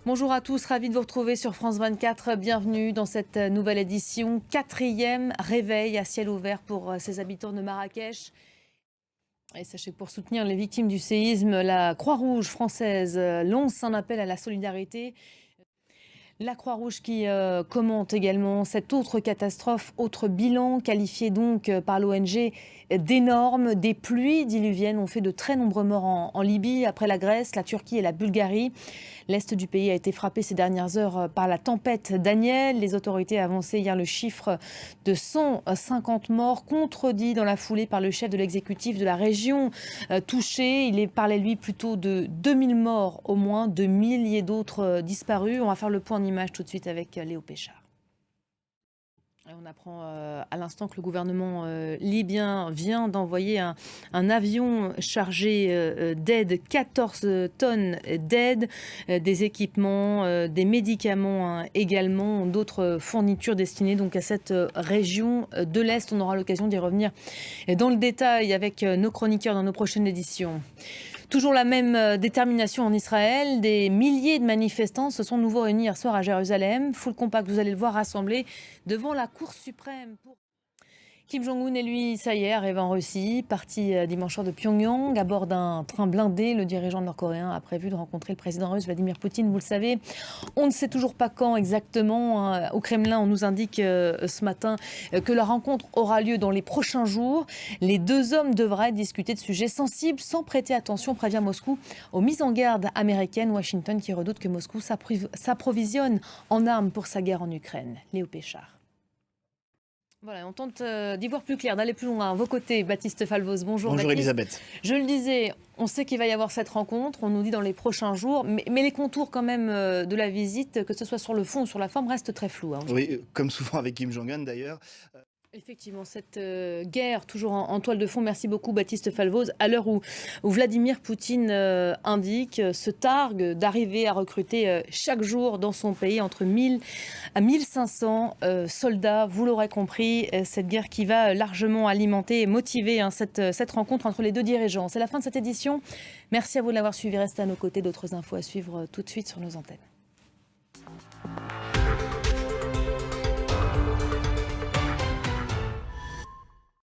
Bonjour à tous, ravi de vous retrouver sur France 24. Bienvenue dans cette nouvelle édition. 4e réveil à ciel ouvert pour ces habitants de Marrakech. Et sachez que pour soutenir les victimes du séisme, la Croix-Rouge française lance un appel à la solidarité. La Croix-Rouge qui commente également cette autre catastrophe, autre bilan qualifié donc par l'ONG d'énorme. Des pluies diluviennes ont fait de très nombreux morts en Libye, après la Grèce, la Turquie et la Bulgarie. L'Est du pays a été frappé ces dernières heures par la tempête Daniel. Les autorités avancé hier le chiffre de 150 morts, contredit dans la foulée par le chef de l'exécutif de la région touchée. Il parlait lui plutôt de 2000 morts au moins, de milliers d'autres disparus. On va faire le point en images tout de suite avec Léo Péchard. On apprend à l'instant que le gouvernement libyen vient d'envoyer un avion chargé d'aide, 14 tonnes d'aide, des équipements, des médicaments également, d'autres fournitures destinées donc à cette région de l'Est. On aura l'occasion d'y revenir dans le détail avec nos chroniqueurs dans nos prochaines éditions. Toujours la même détermination en Israël. Des milliers de manifestants se sont de nouveau réunis hier soir à Jérusalem. Foule compacte, vous allez le voir, rassemblée devant la Cour suprême. Kim Jong-un et lui, ça y est, arrive en Russie, parti dimanche soir de Pyongyang à bord d'un train blindé. Le dirigeant nord-coréen a prévu de rencontrer le président russe Vladimir Poutine. Vous le savez, on ne sait toujours pas quand exactement. Au Kremlin, on nous indique ce matin que la rencontre aura lieu dans les prochains jours. Les deux hommes devraient discuter de sujets sensibles sans prêter attention, prévient Moscou, aux mises en garde américaines. Washington qui redoute que Moscou s'approvisionne en armes pour sa guerre en Ukraine. Léo Péchard. Voilà, on tente d'y voir plus clair, d'aller plus loin. À vos côtés, Baptiste Falvoz. Bonjour. Bonjour Baptiste. Elisabeth. Je le disais, on sait qu'il va y avoir cette rencontre, on nous dit dans les prochains jours, mais les contours quand même de la visite, que ce soit sur le fond ou sur la forme, restent très flous. Oui, comme souvent avec Kim Jong-un d'ailleurs. Effectivement, cette guerre toujours en toile de fond. Merci beaucoup Baptiste Falvoz. À l'heure où Vladimir Poutine indique, se targue d'arriver à recruter chaque jour dans son pays entre 1000 à 1500 soldats. Vous l'aurez compris, cette guerre qui va largement alimenter et motiver cette rencontre entre les deux dirigeants. C'est la fin de cette édition. Merci à vous de l'avoir suivi. Restez à nos côtés. D'autres infos à suivre tout de suite sur nos antennes.